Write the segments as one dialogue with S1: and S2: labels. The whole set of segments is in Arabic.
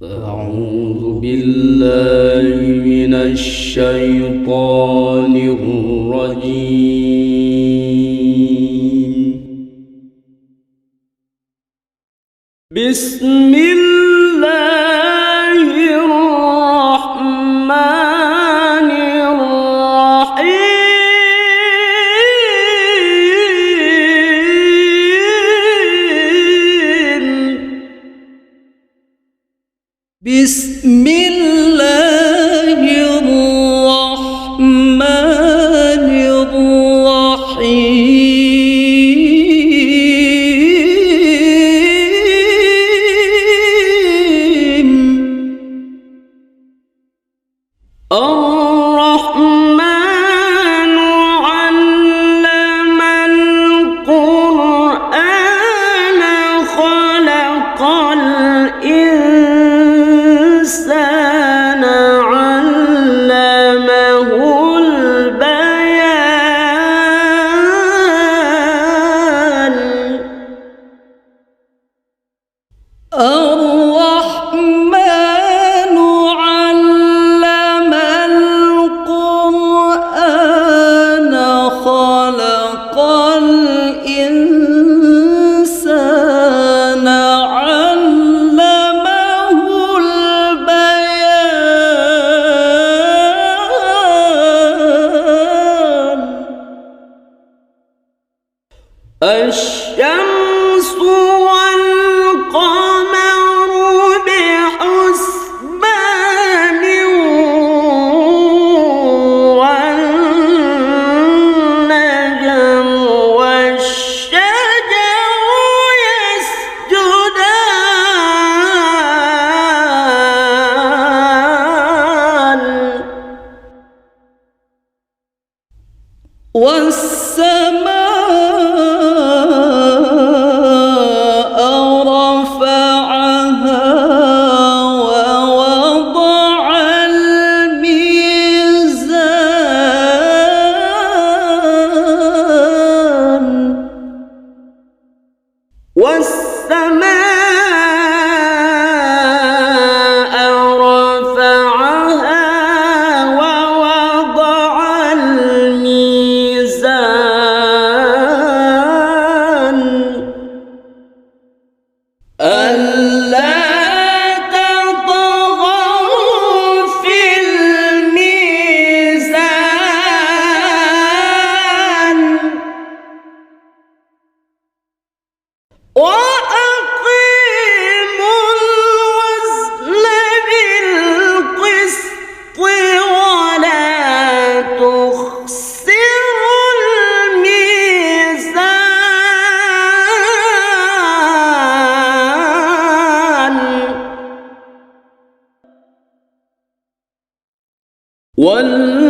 S1: أعوذ بالله من الشيطان الرجيم. بسم الله الرحمن الرحيم. بسم الله الرحمن الرحيم. الرحمن علم القرآن خلق الإنسان علمه البيان. الرحمن علم القرآن خلق الإنسان علمه البيان. الشمس والقمر بحسبان والنجم والشجر يسجدان. والسماء رفعها ووضع الميزان. والسماء رفعها ووضع الميزان. ألا تطغوا في الميزان وأقيموا الوزن بالقسط ولا تخسروا الميزان.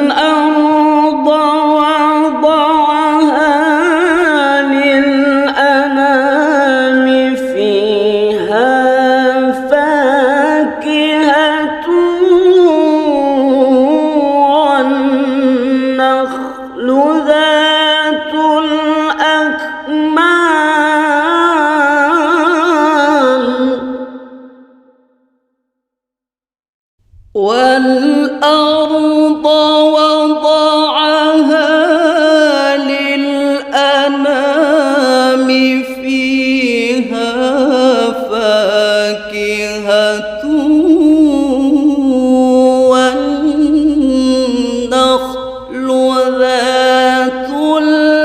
S1: والأرض وضعها للأنام فيها فاكهة والنخل ذات الأكمام والأرض وضعها للأنام فيها فاكهة والنخل ذات الأكمام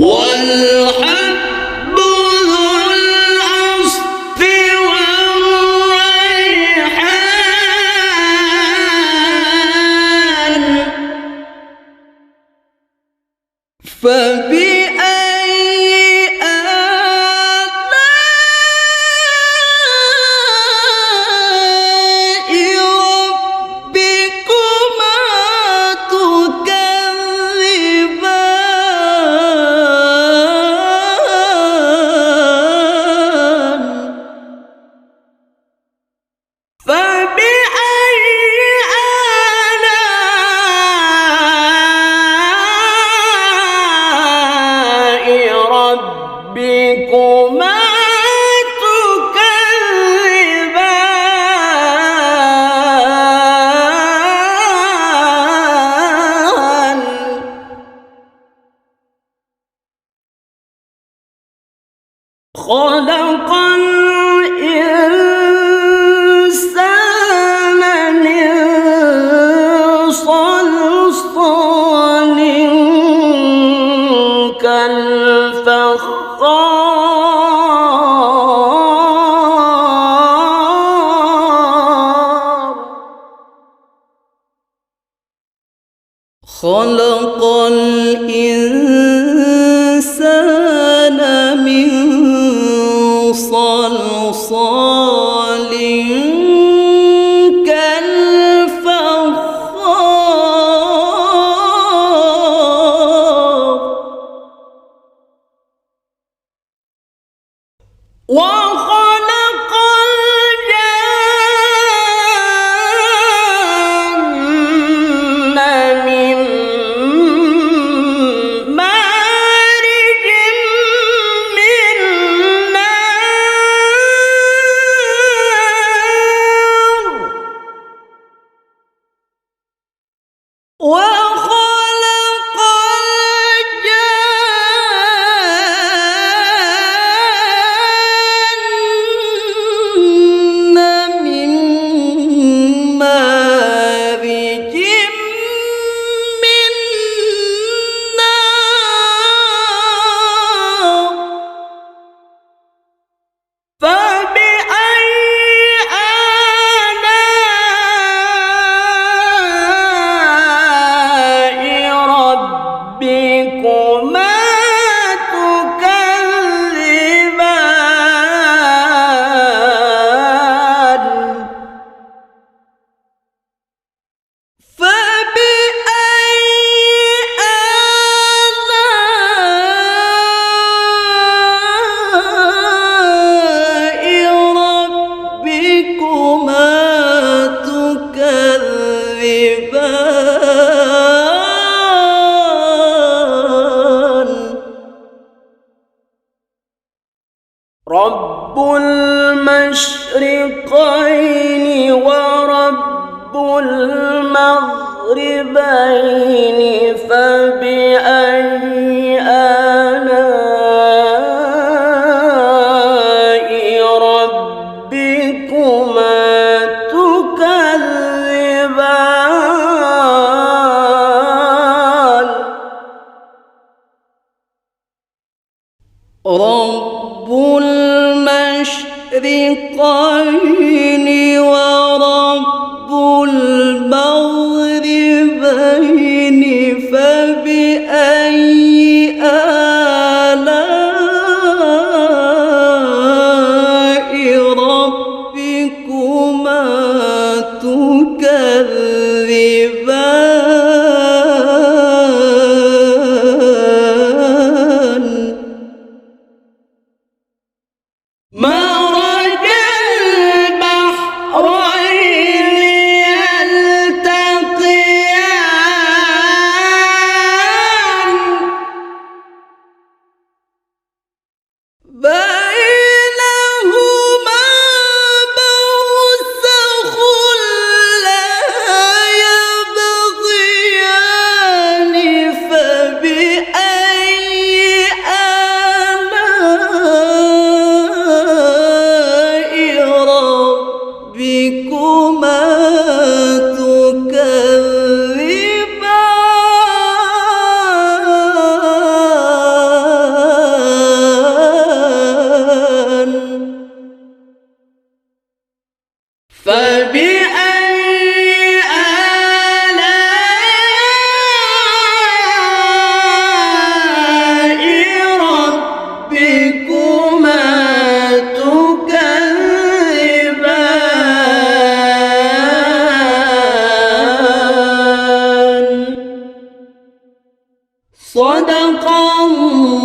S1: والحب ذو العصف والريحان. فبأي آلاء ربكما تكذبان. خلق الإنسان من صلصال كالفخار وخلق الجن من مارج من نار وخلق الجن من مارج من نار فبأي آلاء ربكما تكذبان فبأي آلاء ربكما تكذبان رب المشرقين ورب المغربين فبأي آلاء ربكما تكذبان رب المشرقين ورب المغربين فبأي آلاء ربكما تكذبان مرج البحرين يلتقيان بينهما برزخ لا يبغيان فبأي آلاء ربكما تكذبان فبأي آلاء ربكما تكذبان صدق الله